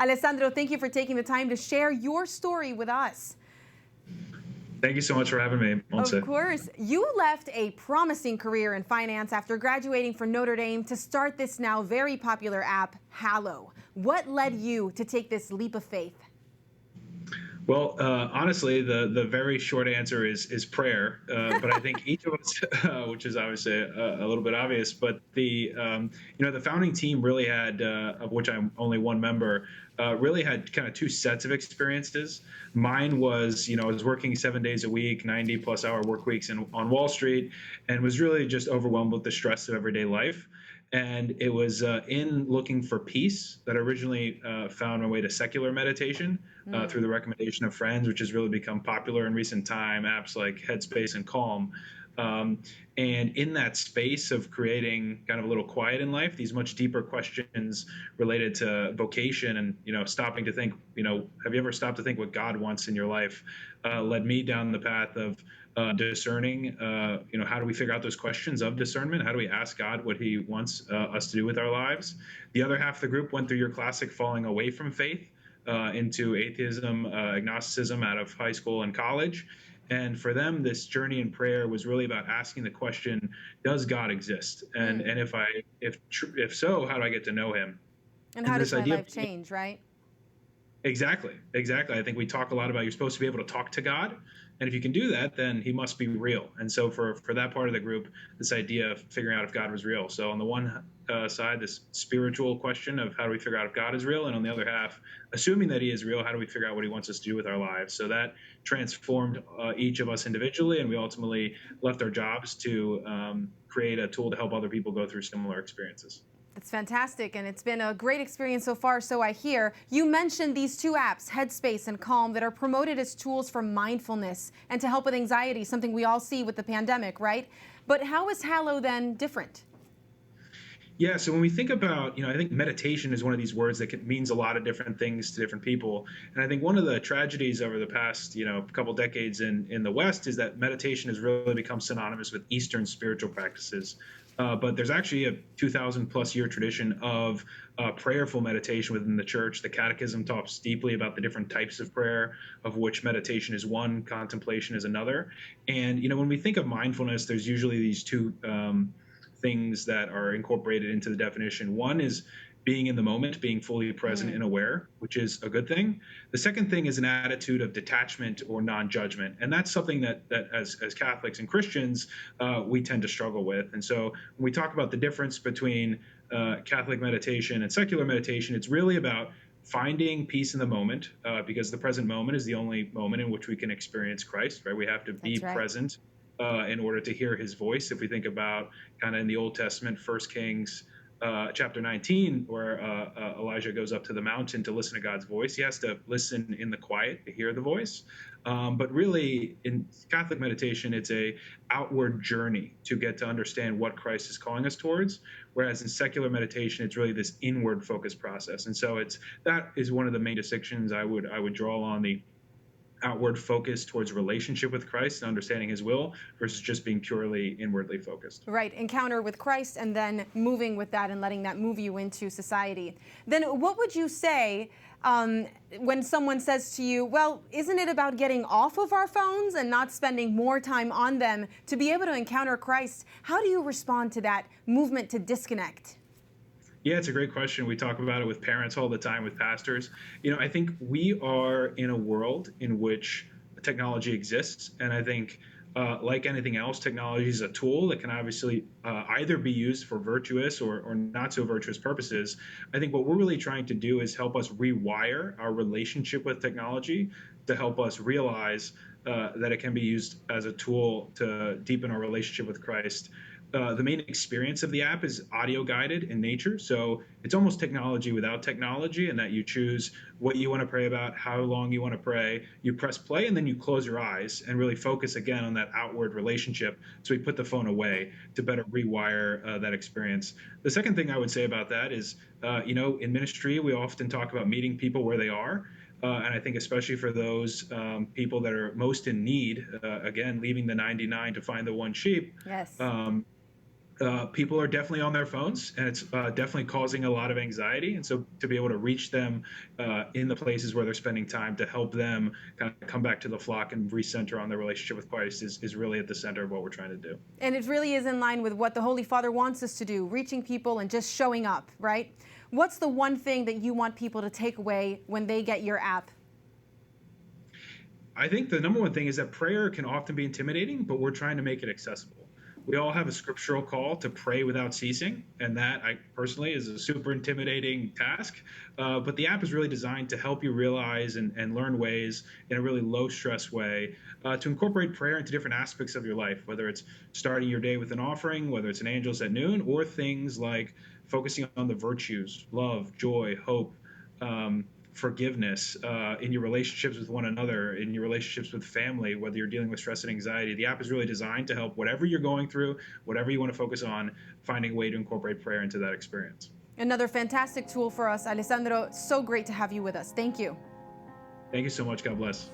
Alessandro, thank you for taking the time to share your story with us. Thank you so much for having me, Montse. Of course. You left a promising career in finance after graduating from Notre Dame to start this now very popular app, Hallow. What led you to take this leap of faith? Well, honestly, the very short answer is prayer. But I think each of us, which is obviously a little bit obvious, but the founding team really had, of which I'm only one member, really had kind of two sets of experiences. Mine was, I was working 7 days a week, 90-plus-hour work weeks on Wall Street, and was really just overwhelmed with the stress of everyday life. And it was in looking for peace that I originally found my way to secular meditation through the recommendation of friends, which has really become popular in recent time, apps like Headspace and Calm. And in that space of creating kind of a little quiet in life, these much deeper questions related to vocation and, stopping to think, have you ever stopped to think what God wants in your life, led me down the path of discerning, how do we figure out those questions of discernment? How do we ask God what he wants us to do with our lives? The other half of the group went through your classic falling away from faith into atheism, agnosticism out of high school and college. And for them, this journey in prayer was really about asking the question, does God exist? And if so, how do I get to know him? And how does my life change, right? Exactly. I think we talk a lot about you're supposed to be able to talk to God. And if you can do that, then he must be real. And so for that part of the group, this idea of figuring out if God was real. So on the one side, this spiritual question of how do we figure out if God is real? And on the other half, assuming that he is real, how do we figure out what he wants us to do with our lives? So that transformed each of us individually. And we ultimately left our jobs to create a tool to help other people go through similar experiences. That's fantastic, and it's been a great experience so far, so I hear. You mentioned these two apps, Headspace and Calm, that are promoted as tools for mindfulness and to help with anxiety, something we all see with the pandemic, right? But how is Hallow then different? Yeah, so when we think about, I think meditation is one of these words that means a lot of different things to different people. And I think one of the tragedies over the past, couple decades in the West is that meditation has really become synonymous with Eastern spiritual practices. But there's actually a 2,000-plus year tradition of prayerful meditation within the church. The Catechism talks deeply about the different types of prayer, of which meditation is one, contemplation is another. And, when we think of mindfulness, there's usually these two things that are incorporated into the definition. One is being in the moment, being fully present and aware, which is a good thing. The second thing is an attitude of detachment or non-judgment. And that's something that as Catholics and Christians, we tend to struggle with. And so when we talk about the difference between Catholic meditation and secular meditation, it's really about finding peace in the moment, because the present moment is the only moment in which we can experience Christ, right? We have to be present in order to hear his voice. If we think about kind of in the Old Testament, 1 Kings chapter 19, where Elijah goes up to the mountain to listen to God's voice, he has to listen in the quiet to hear the voice. But really, in Catholic meditation, it's a outward journey to get to understand what Christ is calling us towards. Whereas in secular meditation, it's really this inward focused process. And so that is one of the main distinctions I would draw on the outward focus towards relationship with Christ and understanding his will versus just being purely inwardly focused. Right. Encounter with Christ and then moving with that and letting that move you into society. Then what would you say when someone says to you, well, isn't it about getting off of our phones and not spending more time on them to be able to encounter Christ? How do you respond to that movement to disconnect? Yeah, it's a great question. We talk about it with parents all the time, with pastors. I think we are in a world in which technology exists. And I think, like anything else, technology is a tool that can obviously either be used for virtuous or not so virtuous purposes. I think what we're really trying to do is help us rewire our relationship with technology to help us realize that it can be used as a tool to deepen our relationship with Christ. The main experience of the app is audio guided in nature. So it's almost technology without technology, in that you choose what you want to pray about, how long you want to pray. You press play and then you close your eyes and really focus again on that outward relationship. So we put the phone away to better rewire that experience. The second thing I would say about that is, in ministry, we often talk about meeting people where they are. And I think especially for those people that are most in need, again, leaving the 99 to find the one sheep. Yes. People are definitely on their phones, and it's definitely causing a lot of anxiety. And so, to be able to reach them in the places where they're spending time to help them kind of come back to the flock and recenter on their relationship with Christ is really at the center of what we're trying to do. And it really is in line with what the Holy Father wants us to do, reaching people and just showing up, right? What's the one thing that you want people to take away when they get your app? I think the number one thing is that prayer can often be intimidating, but we're trying to make it accessible. We all have a scriptural call to pray without ceasing, and that, I personally, is a super intimidating task. But the app is really designed to help you realize and learn ways in a really low stress way to incorporate prayer into different aspects of your life, whether it's starting your day with an offering, whether it's an angels at noon, or things like focusing on the virtues, love, joy, hope, forgiveness in your relationships with one another, in your relationships with family, whether you're dealing with stress and anxiety. The app is really designed to help whatever you're going through, whatever you want to focus on, finding a way to incorporate prayer into that experience. Another fantastic tool for us. Alessandro, so great to have you with us. Thank you. Thank you so much. God bless.